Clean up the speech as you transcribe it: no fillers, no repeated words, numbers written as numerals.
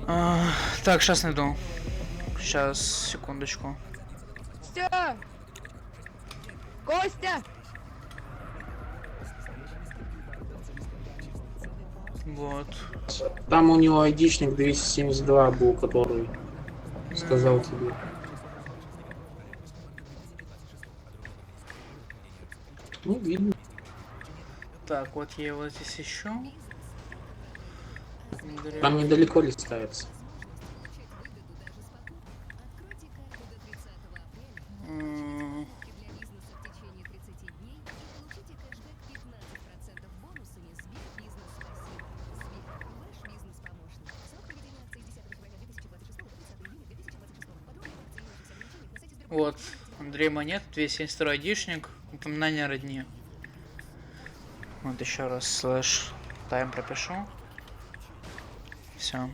Так, сейчас найду. Сейчас, секундочку. Костя! Костя! Вот. Там у него айдишник 272 был, который сказал тебе. Ну, видно. Так, вот я его здесь ищу. Там недалеко листается. Вот, Андрей Монет, 272 айдишник, упоминание родни. Вот еще раз слэш тайм пропишу. Все.